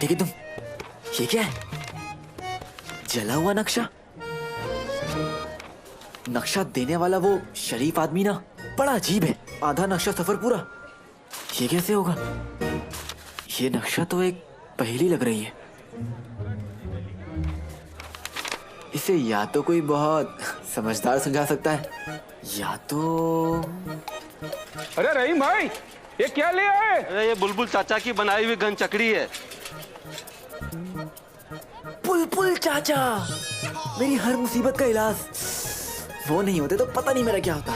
बेटे तुम, ये क्या है? जला हुआ नक्शा? नक्शा देने वाला वो शरीफ आदमी ना बड़ा अजीब है। आधा नक्शा सफर पूरा, ये कैसे होगा? ये नक्शा तो एक पहेली लग रही है। इसे या तो कोई बहुत समझदार सुलझा सकता है, या तो अरे रहीम भाई, ये क्या ले आए? अरे ये बुलबुल चाचा की बनाई हुई गन चकड़ी है। बुलबुल चाचा, मेरी हर मुसीबत का इलाज। वो नहीं होते तो पता नहीं मेरा क्या होता।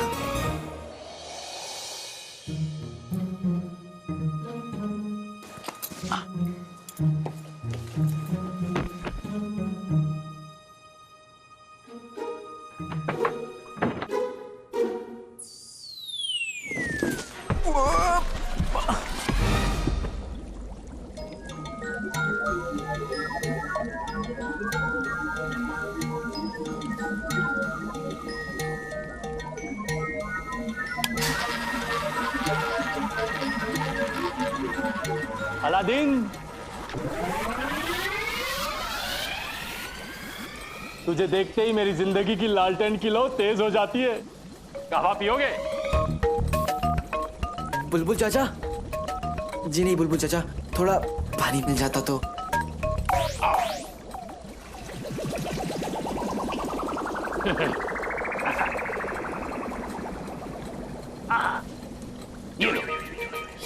अलादीन, तुझे देखते ही मेरी जिंदगी की लालटेन की लौ तेज हो जाती है। कहवा पियोगे? बुलबुल चाचा जी, नहीं बुलबुल चाचा, थोड़ा पानी मिल जाता तो।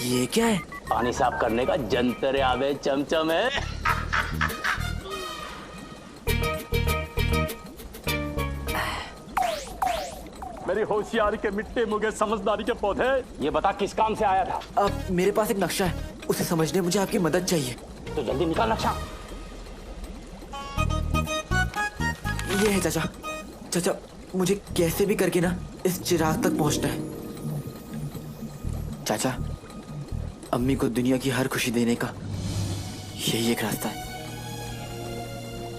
ये क्या है? पानी साफ करने का जंतर आवे चमचम है। मेरी होशियारी के मिट्टे मुगे समझदारी के पौधे, ये बता किस काम से आया था? अब मेरे पास एक नक्शा है, उसे समझने मुझे आपकी मदद चाहिए। तो जल्दी निकाल नक्शा। ये है चाचा। चाचा, मुझे कैसे भी करके ना इस चिराग तक पहुंचना है। चाचा, अम्मी को दुनिया की हर खुशी देने का यही एक रास्ता है।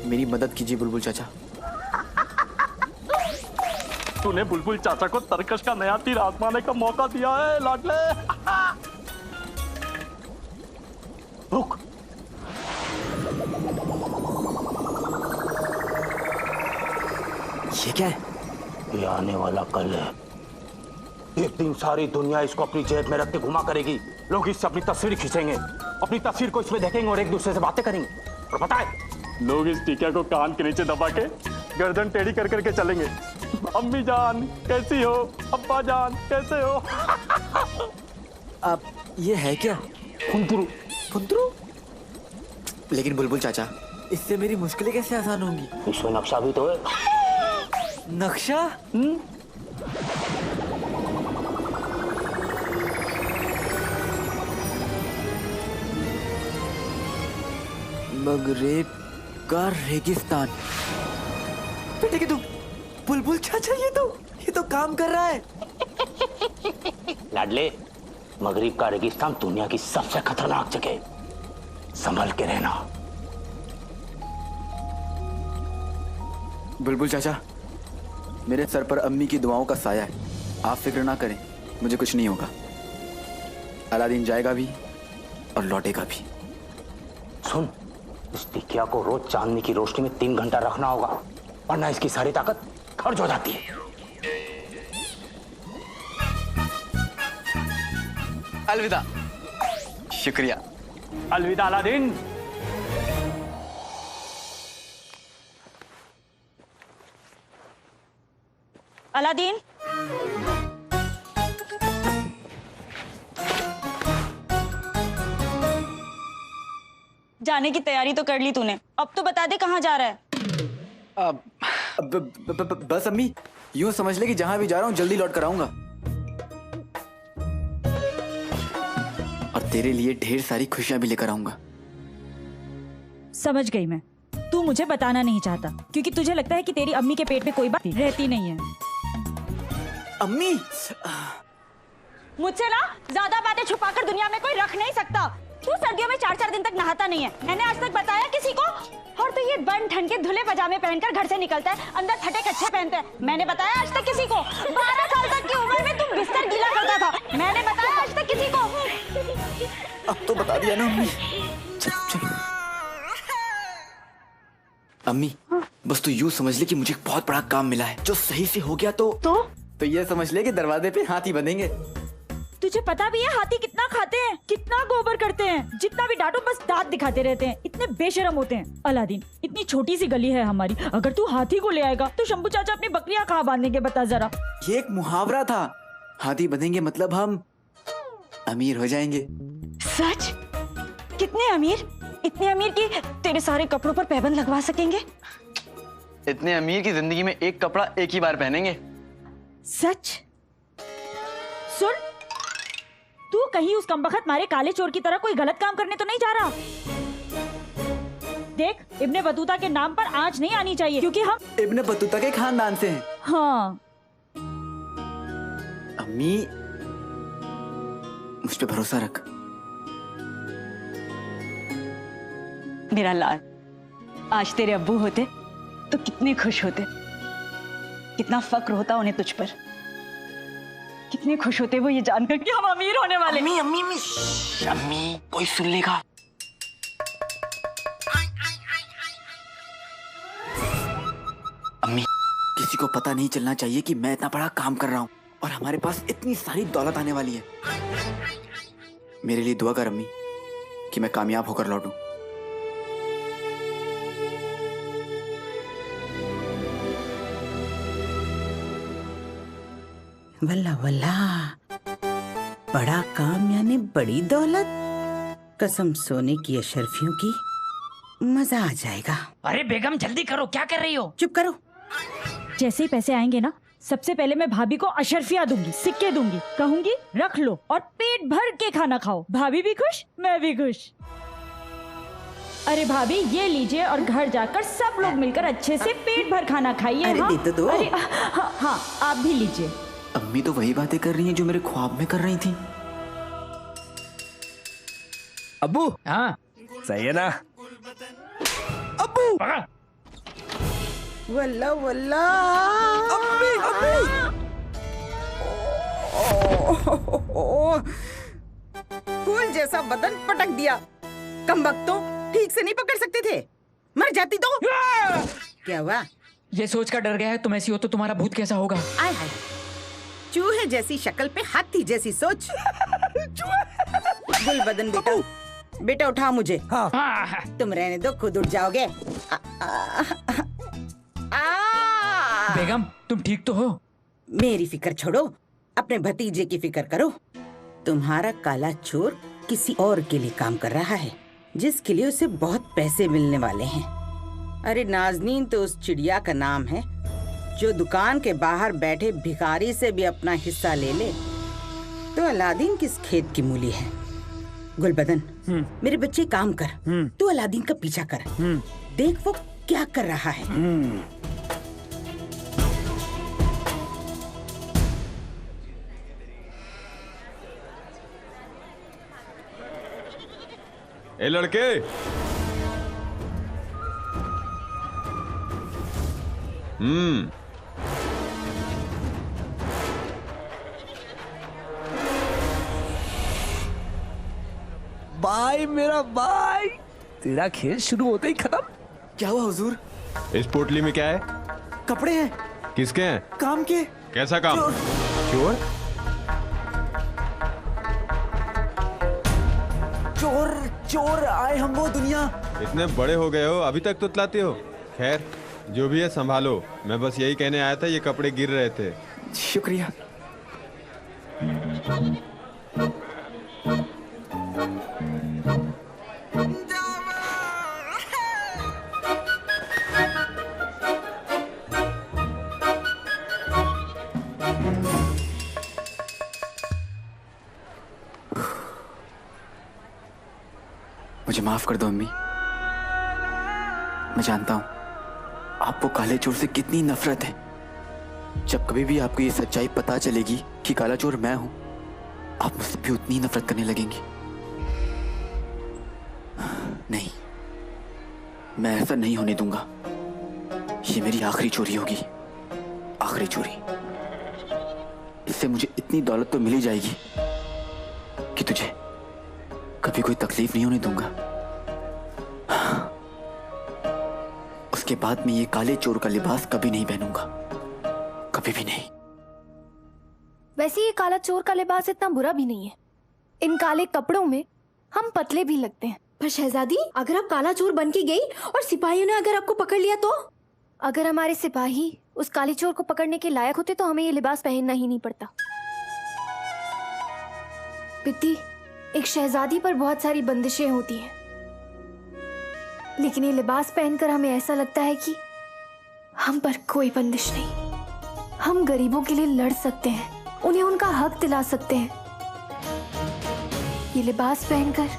मेरी मदद कीजिए बुलबुल चाचा। तूने बुलबुल चाचा को तरकश का नया तीर आजमाने का मौका दिया है लाडले। रुक। ये क्या है? ये आने वाला कल है। एक दिन सारी दुनिया इसको अपनी जेब में रख के घुमा करेगी। लोग इससे अपनी तस्वीर खींचेंगे, अपनी तस्वीर को इसमें देखेंगे और एक दूसरे से बातें करेंगे। और पता है, लोग इस टीका को कान के नीचे दबा के गर्दन टेढ़ी कर करके चलेंगे। अम्मी जान कैसी हो, अब्बा जान कैसे हो। अब ये है क्या? फुंतरू। फुंतरू? लेकिन बुलबुल चाचा, इससे मेरी मुश्किलें कैसे आसान होंगी? इसमें नक्शा भी तो है। नक्शा? मगरेब का रेगिस्तान। बेटे कि तुम, बुलबुल चाचा, ये तो काम कर रहा है। लाडले, मगरिब का रेगिस्तान दुनिया की सबसे खतरनाक जगह, संभल के रहना। बुलबुल चाचा, मेरे सर पर अम्मी की दुआओं का साया है। आप फिक्र ना करें, मुझे कुछ नहीं होगा। अलादीन जाएगा भी और लौटेगा भी। सुन, इस टिकिया को रोज चांदनी की रोशनी में 3 घंटा रखना होगा, वरना इसकी सारी ताकत खर्च हो जाती है। अलविदा। शुक्रिया। अलविदा अलादीन। अलादीन, जाने की तैयारी तो कर ली तूने, अब तो बता दे कहाँ जा रहा है? बस अम्मी, यूं समझ ले कि जहां भी जा रहा हूं जल्दी लौट कर आऊंगा, और तेरे लिए ढेर सारी खुशियां भी लेकर आऊंगा। समझ गई मैं, तू मुझे बताना नहीं चाहता क्योंकि तुझे लगता है कि तेरी अम्मी के पेट में कोई बात रहती नहीं है। अम्मी, मुझसे ना ज्यादा बातें छुपाकर दुनिया में कोई रख नहीं सकता। तू सर्दियों में 4-4 दिन तक नहाता नहीं है, मैंने आज तक बताया किसी को? और तू ये बन ठन के धुले पजामे पहनकर घर से निकलता है, अंदर फटे कच्छे पहनते हैं, मैंने बताया आज तक किसी को? 12 साल तक की उम्र में तुम बिस्तर गीला करता था, मैंने बताया आज तक किसी को? अब तो बता दिया ना अम्मी। चल चल। अम्मी बस तू यूं समझ ले कि मुझे एक बहुत बड़ा काम मिला है जो सही से हो गया तो ये समझ ले कि दरवाजे पे हाथी बनेंगे। तुझे पता भी है हाथी कितना खाते हैं, कितना गोबर करते हैं, जितना भी डांटो बस दांत दिखाते रहते हैं, इतने बेशरम होते हैं। अलादीन, इतनी छोटी सी गली है हमारी, अगर तू हाथी को ले आएगा तो शंभू चाचा अपनी बकरियां कहाँ बांधेंगे बता जरा। ये एक मुहावरा था, हाथी बनेंगे मतलब हम अमीर हो जाएंगे। सच? कितने अमीर? इतने अमीर कि तेरे सारे कपड़ों पर पैबंद लगवा सकेंगे। इतने अमीर की जिंदगी में एक कपड़ा एक ही बार पहनेंगे। सच? सुन, तू कहीं उस कमबख्त मारे काले चोर की तरह कोई गलत काम करने तो नहीं जा रहा। देख, इब्ने बतूता के नाम पर आंच नहीं आनी चाहिए क्योंकि हम इब्ने बतूता के खानदान से हैं। हाँ। अम्मी मुझ पे भरोसा रख। मेरा लाल, आज तेरे अब्बू होते तो कितने खुश होते, कितना फक्र होता उन्हें तुझ पर, कितने खुश होते वो ये जानकर कि हम अमीर होने वाले। अम्मी अम्मी अम्मी अम्मी कोई सुन लेगा। अम्मी किसी को पता नहीं चलना चाहिए कि मैं इतना बड़ा काम कर रहा हूँ और हमारे पास इतनी सारी दौलत आने वाली है। मेरे लिए दुआ कर अम्मी कि मैं कामयाब होकर लौटूं। वल्ला वल्ला, बड़ा काम यानी बड़ी दौलत। कसम सोने की अशरफियों की, मजा आ जाएगा। अरे बेगम जल्दी करो, क्या कर रही हो? चुप करो। जैसे ही पैसे आएंगे ना, सबसे पहले मैं भाभी को अशरफिया दूंगी, सिक्के दूंगी, कहूंगी रख लो और पेट भर के खाना खाओ। भाभी भी खुश, मैं भी खुश। अरे भाभी ये लीजिए और घर जाकर सब लोग मिलकर अच्छे से पेट भर खाना खाइए। अरे हाँ? दे तो दो। अरे हाँ, आप भी लीजिए। अम्मी तो वही बातें कर रही हैं जो मेरे ख्वाब में कर रही थी। अब्बू हाँ सही है ना? अब्बू वल्ला वल्ला, फूल जैसा बदन पटक दिया। कमबख्तों, ठीक से नहीं पकड़ सकते थे, मर जाती तो। क्या हुआ? ये सोच कर डर गया है, तुम ऐसी हो तो तुम्हारा भूत कैसा होगा? आय हाय, चूहे जैसी शक्ल पे हाथी जैसी सोच। गुलबदन बेटा, बेटा उठा मुझे। हाँ। तुम रहने दो, खुद उठ जाओगे। बेगम तुम ठीक तो हो? मेरी फिक्र छोड़ो, अपने भतीजे की फिक्र करो। तुम्हारा काला चोर किसी और के लिए काम कर रहा है, जिसके लिए उसे बहुत पैसे मिलने वाले हैं। अरे नाज़नीन तो उस चिड़िया का नाम है जो दुकान के बाहर बैठे भिखारी से भी अपना हिस्सा ले ले। तो अलादीन किस खेत की मूली है? गुलबदन, मेरे बच्चे काम कर, तू अलादीन का पीछा कर, देख वो क्या कर रहा है। ए लड़के, भाई मेरा भाई, तेरा खेल शुरू होते ही खत्म। क्या हुआ हुजूर? इस पोटली में क्या है? कपड़े हैं। किसके हैं? काम के। कैसा काम? चोर। चोर? चोर चोर आए हम वो दुनिया। इतने बड़े हो गए हो, अभी तक तुतलाते हो। खैर जो भी है संभालो, मैं बस यही कहने आया था, ये कपड़े गिर रहे थे। शुक्रिया। मुझे माफ कर दो अम्मी, मैं जानता हूं आपको काले चोर से कितनी नफरत है। जब कभी भी आपको ये सच्चाई पता चलेगी कि काला चोर मैं हूं, आप मुझसे भी उतनी नफरत करने लगेंगी। नहीं, मैं ऐसा नहीं होने दूंगा। ये मेरी आखिरी चोरी होगी, आखिरी चोरी। इससे मुझे इतनी दौलत तो मिल ही जाएगी कि तुझे कभी कोई तकलीफ नहीं होने दूंगा। उस उसके बाद मैं ये काले चोर का लिबास कभी नहीं पहनूंगा, कभी भी नहीं। वैसे ये काला चोर का लिबास इतना बुरा भी नहीं है। इन काले कपड़ों में हम पतले भी लगते हैं। पर शहजादी, अगर आप काला चोर बन के गई और सिपाहियों ने अगर आपको पकड़ लिया तो? अगर हमारे सिपाही उस काले चोर को पकड़ने के लायक होते तो हमें ये लिबास पहनना ही नहीं पड़ता। पिद्दी, एक शहजादी पर बहुत सारी बंदिशें होती हैं, लेकिन ये लिबास पहनकर हमें ऐसा लगता है कि हम पर कोई बंदिश नहीं। हम गरीबों के लिए लड़ सकते हैं, उन्हें उनका हक दिला सकते हैं। ये लिबास पहनकर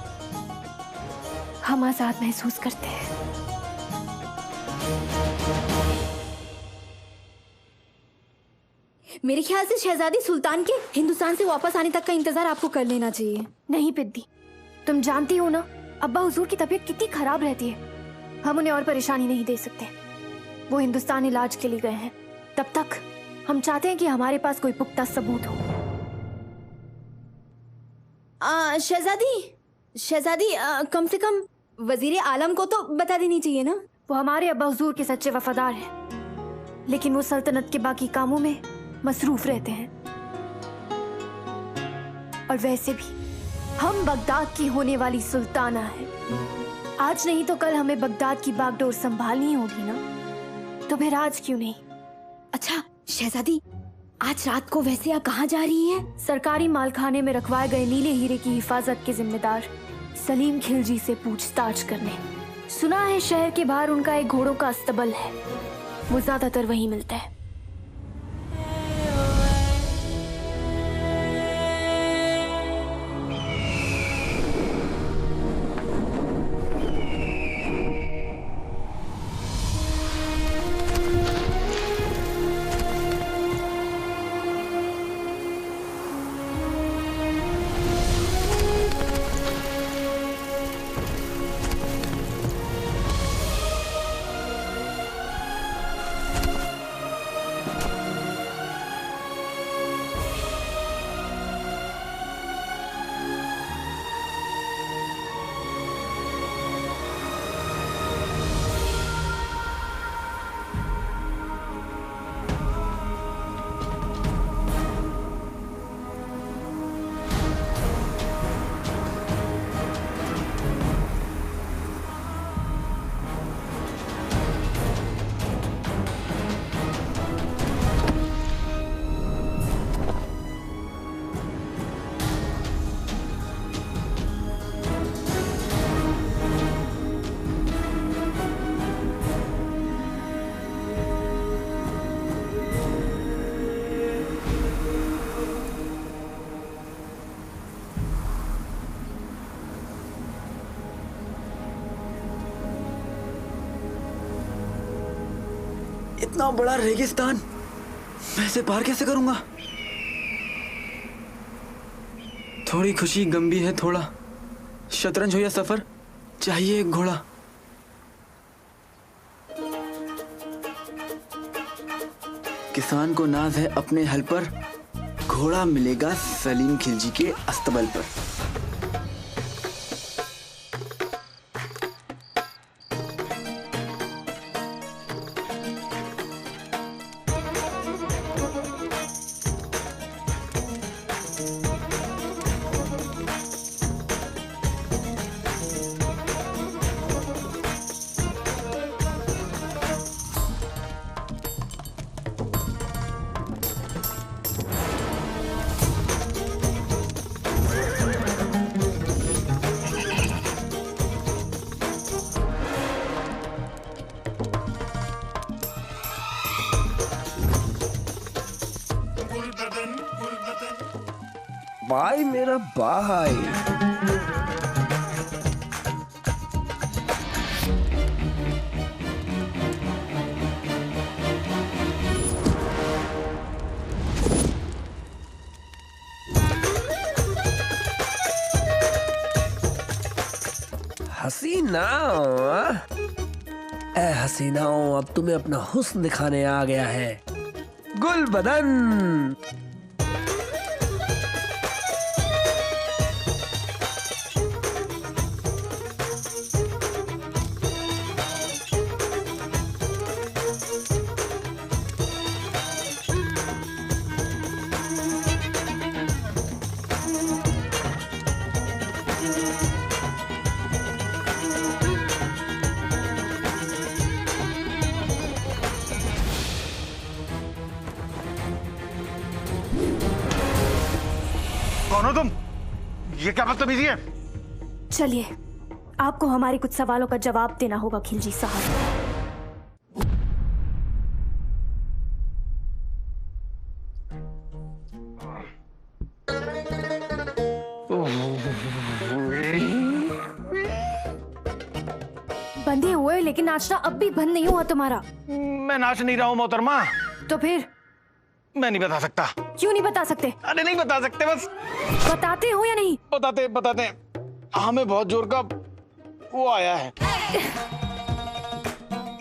हम आजाद महसूस करते हैं। मेरे ख्याल से शहजादी सुल्तान के हिंदुस्तान से वापस आने तक का इंतजार आपको कर लेना चाहिए। नहीं पिद्दी, तुम जानती हो ना अब्बा हुजूर की तबीयत कितनी खराब रहती है। हम उन्हें और परेशानी नहीं दे सकते। वो हिंदुस्तान इलाज के लिए गए हैं। तब तक हम चाहते हैं कि हमारे पास कोई पुख्ता सबूत हो। शहजादी, कम से कम वजीर आलम को तो बता देनी चाहिए ना। वो हमारे अब्बा हुजूर के सच्चे वफादार हैं, लेकिन वो सल्तनत के बाकी कामों में मसरूफ रहते हैं। और वैसे भी हम बगदाद की होने वाली सुल्ताना है। आज नहीं तो कल हमें बगदाद की बागडोर संभालनी होगी ना, तो फिर आज क्यों नहीं? अच्छा शहजादी, आज रात को वैसे आप कहाँ जा रही हैं? सरकारी मालखाने में रखवाए गए नीले हीरे की हिफाजत के जिम्मेदार सलीम खिलजी से पूछताछ करने। सुना है शहर के बाहर उनका एक घोड़ों का अस्तबल है, वो ज्यादातर वहीं मिलता है। इतना बड़ा रेगिस्तान मैं इसे पार कैसे करूंगा? थोड़ी खुशी गम भी है, थोड़ा शतरंज हो या सफर, चाहिए एक घोड़ा। किसान को नाज है अपने हल पर, घोड़ा मिलेगा सलीम खिलजी के अस्तबल पर। भाई मेरा भाई, हसीनाओं, ए हसीनाओं, अब तुम्हें अपना हुस्न दिखाने आ गया है। गुल बदन, ये क्या बदतमीजी है? चलिए, आपको हमारे कुछ सवालों का जवाब देना होगा खिलजी साहब। बंधे हुए लेकिन नाचना अब भी बंद नहीं हुआ तुम्हारा। मैं नाच नहीं रहा हूँ मोहतरमा। तो फिर? मैं नहीं बता सकता। क्यों नहीं बता सकते? अरे नहीं बता सकते, बस। बताते हो या नहीं? बताते। हमें बहुत जोर का वो आया है।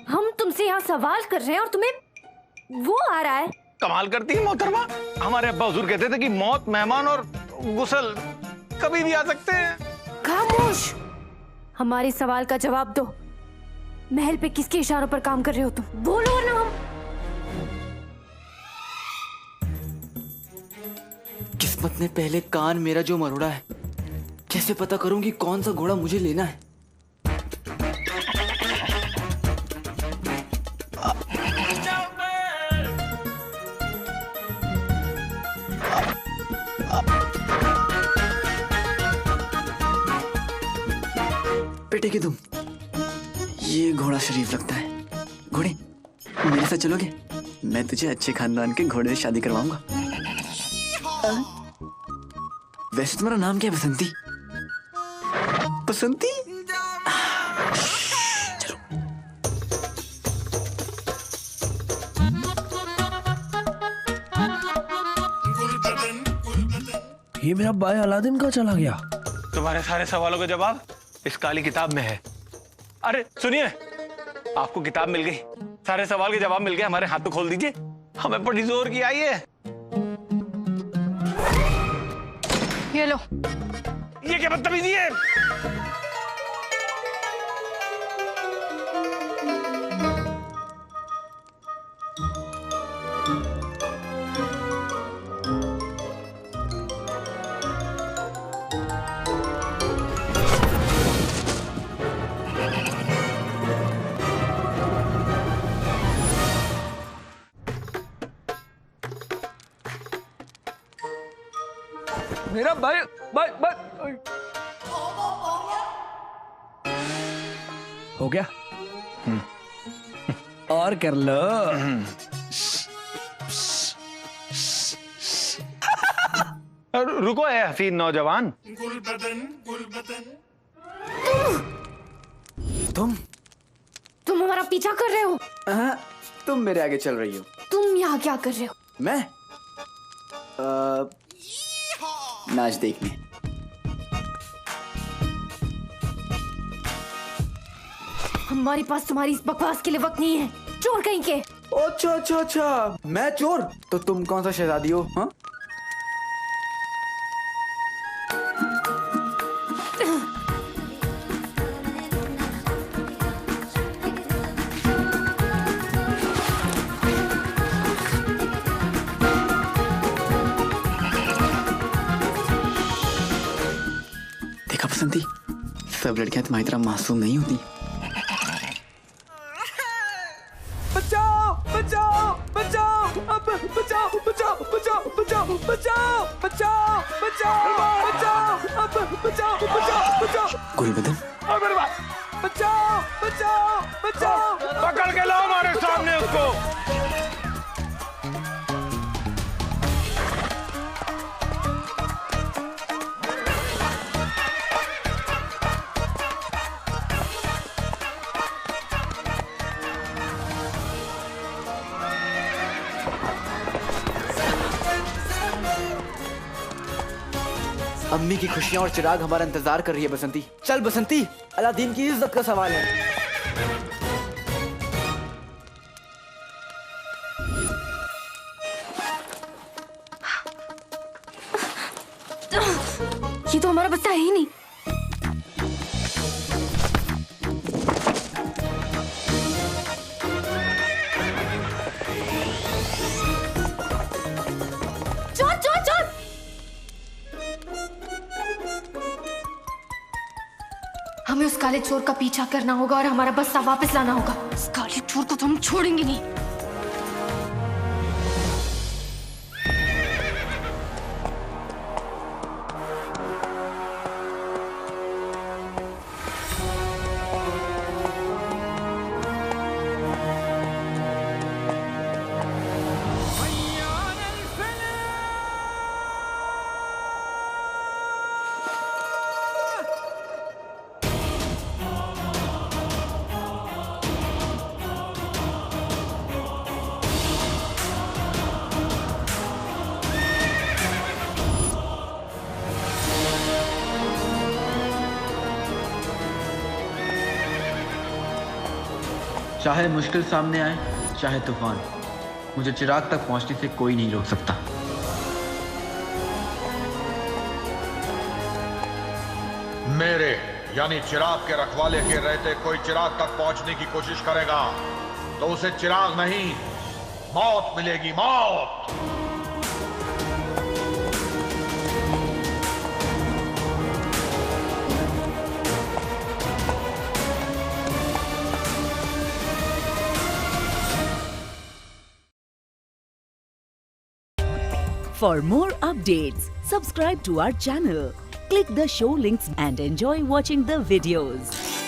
हम तुमसे यहाँ सवाल कर रहे हैं और तुम्हें वो आ रहा है। कमाल करती है मोहतरमा। हमारे अब्बा हुजूर कहते थे कि मौत, मेहमान और गुसल कभी भी आ सकते हैं। खामोश। हमारे सवाल का जवाब दो। महल पे किसके इशारों पर काम कर रहे हो तुम? बोलो ना। हम किस्मत ने पहले कान मेरा जो मरोड़ा है, कैसे पता करूंगी कौन सा घोड़ा मुझे लेना है? बेटे की तुम, ये घोड़ा शरीफ लगता है। घोड़े, मेरे साथ चलोगे? मैं तुझे अच्छे खानदान के घोड़े से शादी करवाऊंगा। वैसे तुम्हारा नाम क्या है? बसंती? बसंती? चलो। ये मेरा भाई अलादीन कहाँ चला गया? तुम्हारे सारे सवालों का जवाब इस काली किताब में है। अरे सुनिए, आपको किताब मिल गई, सारे सवाल के जवाब मिल गए। हमारे हाथ तो खोल दीजिए, हमें बड़ी जोर की आई है। ये लो। ये क्या बदतमीजी है? मेरा भाई हो गया। और कर लो। रुको है हसीन नौजवान। तुम हमारा पीछा कर रहे हो? तुम मेरे आगे चल रही हो। तुम यहाँ क्या कर रहे हो? मैं नाच देखने। हमारे पास तुम्हारी इस बकवास के लिए वक्त नहीं है, चोर कहीं के। अच्छा, मैं चोर? तो तुम कौन सा शहजादी हो? हाँ? देखा बसंती, सब लड़कियां तुम्हारी तरह मासूम नहीं होती। बचाओ बचाओ बचाओ, अब बचाओ बचाओ बचाओ बचाओ बचाओ बचाओ बचाओ बचाओ, अब बचाओ बचाओ बचाओ। गुलबदन, बचाओ बचाओ बचाओ। पकड़ के लाओ हमारे सामने उसको। अम्मी की खुशियां और चिराग हमारा इंतजार कर रही है बसंती। चल बसंती, अलादीन की इज्जत का सवाल है। ये तो हमारा बच्चा है ही नहीं। चोर चोर चोर! हमें उस काले चोर का पीछा करना होगा और हमारा बस्ता वापस लाना होगा। उस काले चोर को तो हम छोड़ेंगे नहीं। चाहे मुश्किल सामने आए, चाहे तूफान, मुझे चिराग तक पहुंचने से कोई नहीं रोक सकता। मेरे यानी चिराग के रखवाले के रहते कोई चिराग तक पहुंचने की कोशिश करेगा तो उसे चिराग नहीं, मौत मिलेगी, मौत। For more updates, subscribe to our channel, click the show links and enjoy watching the videos.